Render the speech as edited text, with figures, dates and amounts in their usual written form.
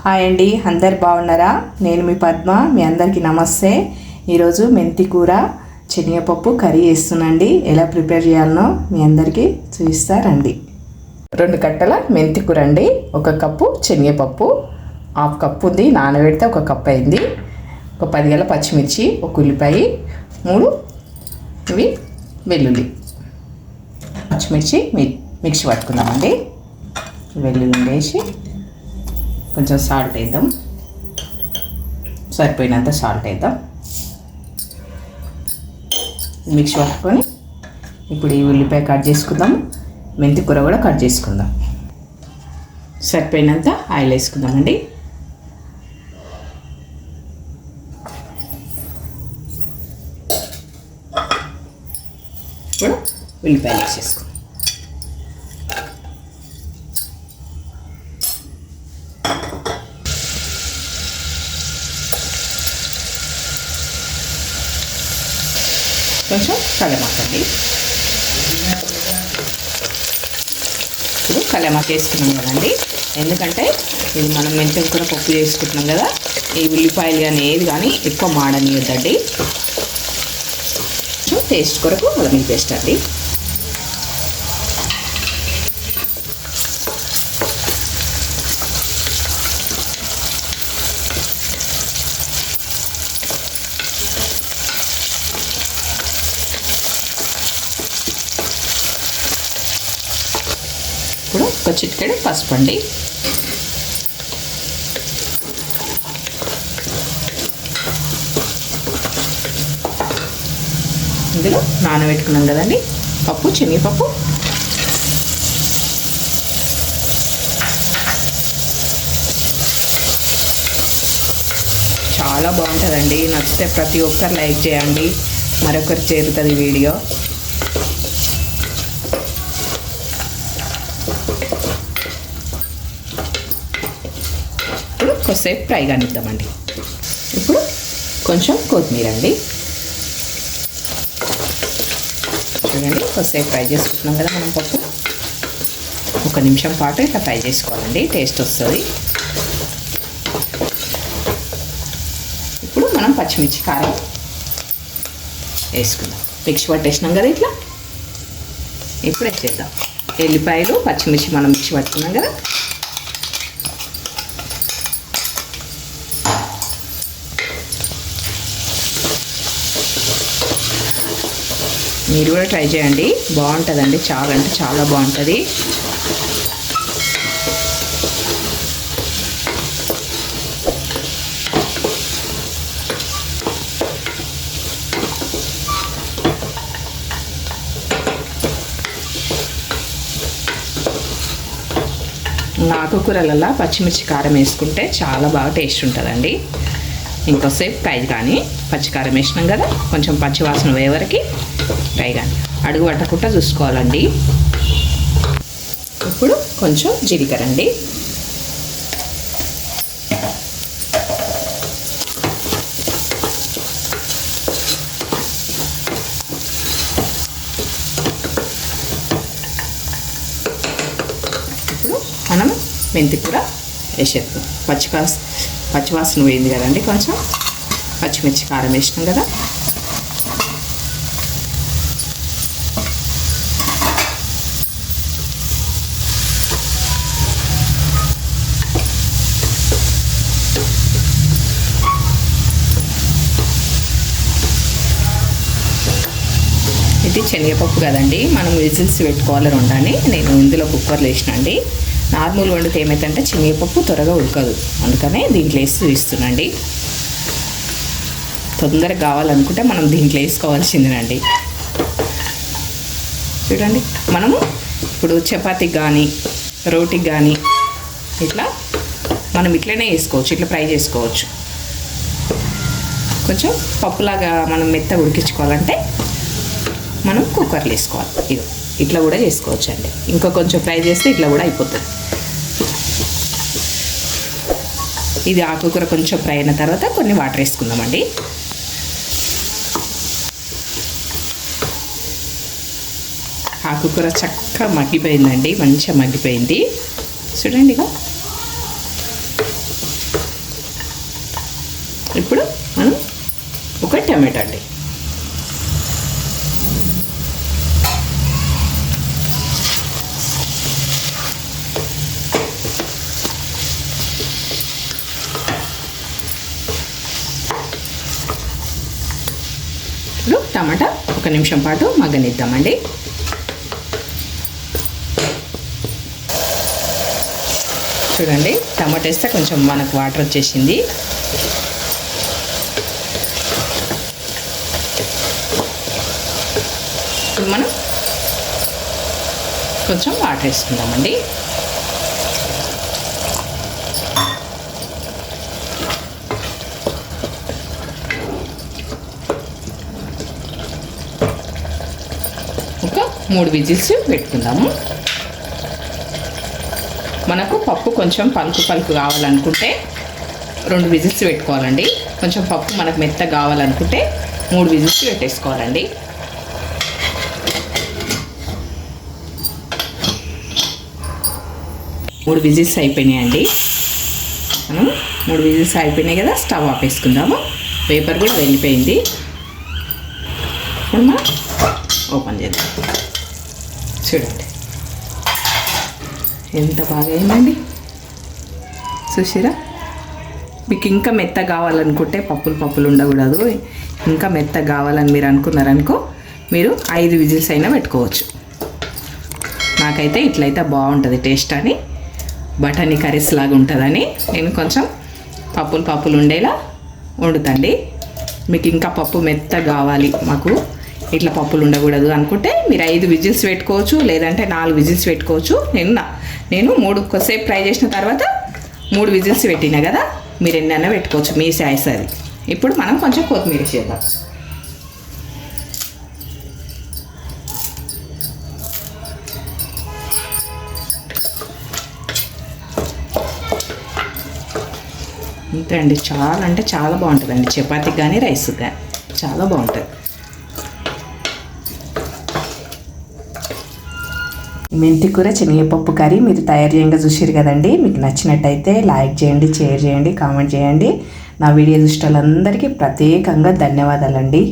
Hi అండి, అందరు బాగున్నారా? నేను మీ పద్మ. మీ అందరికీ నమస్తే. ఈరోజు మెంతి కూర శనగపప్పు కర్రీ చేస్తున్నాండి. ఎలా ప్రిపేర్ చేయాలనో మీ అందరికీ చూపిస్తారండి. 2 కట్టల మెంతి కూర అండి. 1 కప్పు శనగపప్పు, 1/2 కప్పు ఉంది, నానబెడితే 1 కప్పు అయింది. 10 గల పచ్చిమిర్చి, 1 ఉల్లిపాయ, 3 ఇవి వెల్లుల్లి. పచ్చిమిర్చి మిక్సీ పట్టుకుందామండి. వెల్లుల్లి వేసి కొంచెం సాల్ట్ వేద్దాం, సరిపోయినంత సాల్ట్ వేద్దాం. మిక్సీ పట్టుకొని ఇప్పుడు ఈ ఉల్లిపాయ కట్ చేసుకుందాం, మెంతి కూర కూడా కట్ చేసుకుందాం. సరిపోయినంత ఆయిల్ వేసుకుందామండి. ఇప్పుడు ఉల్లిపాయలు వేసేసుకుందాం. కొంచెం కలమాకండి. ఇప్పుడు కలమాక వేసుకున్నాం కదండి, ఎందుకంటే ఇది మనం మెంతి కూర పప్పు చేసుకుంటున్నాం కదా. ఈ ఉల్లిపాయలు కానీ ఏది కానీ ఎక్కువ మాడనియొద్దండి. కొంచెం టేస్ట్ కొరకు అల్లం పేస్ట్ అండి. ఇప్పుడు 1 చిటికెడు పసుపు అండి. ఇందులో నానబెట్టుకున్నాం కదండి పప్పు, శనగపప్పు. చాలా బాగుంటుందండి. నచ్చితే ప్రతి ఒక్కరు లైక్ చేయండి, మరొకరు చేరుతుంది వీడియో. కొద్దిసేపు ఫ్రై కానిద్దామండి. ఇప్పుడు కొంచెం కొత్తిమీర అండి. చూడండి, కొద్దిసేపు ఫ్రై చేసుకుంటున్నాం కదా మనం పప్పు. 1 నిమిషం పాటు ఇట్లా ఫ్రై చేసుకోవాలండి, టేస్ట్ వస్తుంది. ఇప్పుడు మనం పచ్చిమిర్చి కారం వేసుకుందాం. మిక్సీ పట్టేసినాం కదా ఇట్లా. ఇప్పుడు వేసేద్దాం ఎల్లిపాయలు, పచ్చిమిర్చి మనం మిక్సీ పట్టుకున్నాం కదా. మీరు కూడా ట్రై చేయండి, బాగుంటుందండి. చాలా అంటే చాలా బాగుంటుంది. ఆకుకూరలలో పచ్చిమిర్చి కారం వేసుకుంటే చాలా బాగా టేస్ట్ ఉంటుందండి. ఇంకోసేపు ఫ్రై కానీ పచ్చికారం వేసినాం కదా, కొంచెం పచ్చివాసన పోయే వరకు ఫ్రై కానీ, అడుగు పట్టకుండా చూసుకోవాలండి. ఇప్పుడు కొంచెం జీలకర్ర అండి. ఇప్పుడు మనం మెంతి కూర వేసేద్దాం. పచ్చివాసన పోయింది కదండి, కొంచెం పచ్చిమిర్చి కారం వేసినాం కదా. ఇది శనగపప్పు కదండి, మనం విజిల్స్ పెట్టుకోవాలి 2 అని నేను ఇందులో కుక్కర్లో వేసినండి. నార్మల్ వండితే ఏమైందంటే శనగపప్పు త్వరగా ఉడకదు, అందుకనే దీంట్లో వేసి చూపిస్తున్నాండి. తొందరగా కావాలనుకుంటే మనం దీంట్లో వేసుకోవాల్సిందేనండి. చూడండి, మనము ఇప్పుడు చపాతీకి కానీ రోటీకి కానీ ఇట్లా మనం ఇట్లనే వేసుకోవచ్చు, ఇట్లా ఫ్రై చేసుకోవచ్చు. కొంచెం పప్పులాగా మనం మెత్తగా ఉడికించుకోవాలంటే మనం కుక్కర్లో వేసుకోవాలి. ఇది ఇట్లా కూడా చేసుకోవచ్చు అండి. ఇంకా కొంచెం ఫ్రై చేస్తే ఇట్లా కూడా అయిపోతుంది. ఇది ఆకుకూర కొంచెం ఫ్రై అయిన తర్వాత కొన్ని వాటర్ వేసుకుందామండి. ఆకుకూర చక్కగా మగ్గిపోయిందండి, మంచిగా మగ్గిపోయింది. చూడండి, ఇక ఇప్పుడు మనం ఒక టమాటా అండి, ఇప్పుడు టమాటా ఒక నిమిషం పాటు మగ్గనిద్దామండి. చూడండి, టమాటా వేస్తే కొంచెం మనకు వాటర్ వచ్చేసింది. ఇప్పుడు మనం కొంచెం వాటర్ వేసుకుందామండి. ఒక 3 విజిల్స్ పెట్టుకుందాము. మనకు పప్పు కొంచెం పలుకు కావాలనుకుంటే 2 విజిల్స్ పెట్టుకోవాలండి. కొంచెం పప్పు మనకు మెత్తగా కావాలనుకుంటే 3 విజిల్స్ పెట్టేసుకోవాలండి. మూడు విజిల్స్ అయిపోయినాయండి. మనం 3 విజిల్స్ అయిపోయినాయి కదా, స్టవ్ ఆపేసుకుందాము. పేపర్ కూడా వెళ్ళిపోయింది. ఇప్పుడు మనం ఓపెన్ చేద్దాం. చూడండి ఎంత బాగా అయిందండి, చూసిరా. మీకు ఇంకా మెత్తగా కావాలనుకుంటే పప్పులు ఉండకూడదు, ఇంకా మెత్తగా కావాలని మీరు అనుకున్నారనుకో మీరు 5 విజిల్స్ అయినా పెట్టుకోవచ్చు. నాకైతే ఇట్లయితే బాగుంటుంది టేస్ట్ అని, బఠానీ కర్రీస్ లాగా ఉంటుందని నేను కొంచెం పప్పులు ఉండేలా వండుతండి. మీకు ఇంకా పప్పు మెత్తగా కావాలి, మాకు ఇట్లా పప్పులు ఉండకూడదు అనుకుంటే మీరు 5 విజిల్స్ పెట్టుకోవచ్చు, లేదంటే 4 విజిల్స్ పెట్టుకోవచ్చు. నేను 3 కొద్దిసేపు ఫ్రై చేసిన తర్వాత 3 విజిల్స్ పెట్టినా కదా, మీరు ఎన్నైనా పెట్టుకోవచ్చు, మీ చాయిస్ అది. ఇప్పుడు మనం కొంచెం కొత్తిమీర చేద్దాం. అంతే అండి, చాలా అంటే చాలా బాగుంటుందండి. చపాతీకి కానీ రైస్కి కానీ చాలా బాగుంటుంది. మెంతి కూర శనగపప్పు కర్రీ మీరు తయారు చేయంగా చూసారు కదండి. మీకు నచ్చినట్టయితే లైక్ చేయండి, షేర్ చేయండి, కామెంట్ చేయండి. నా వీడియో చూసిన వాళ్ళందరికీ ప్రత్యేకంగా ధన్యవాదాలండి.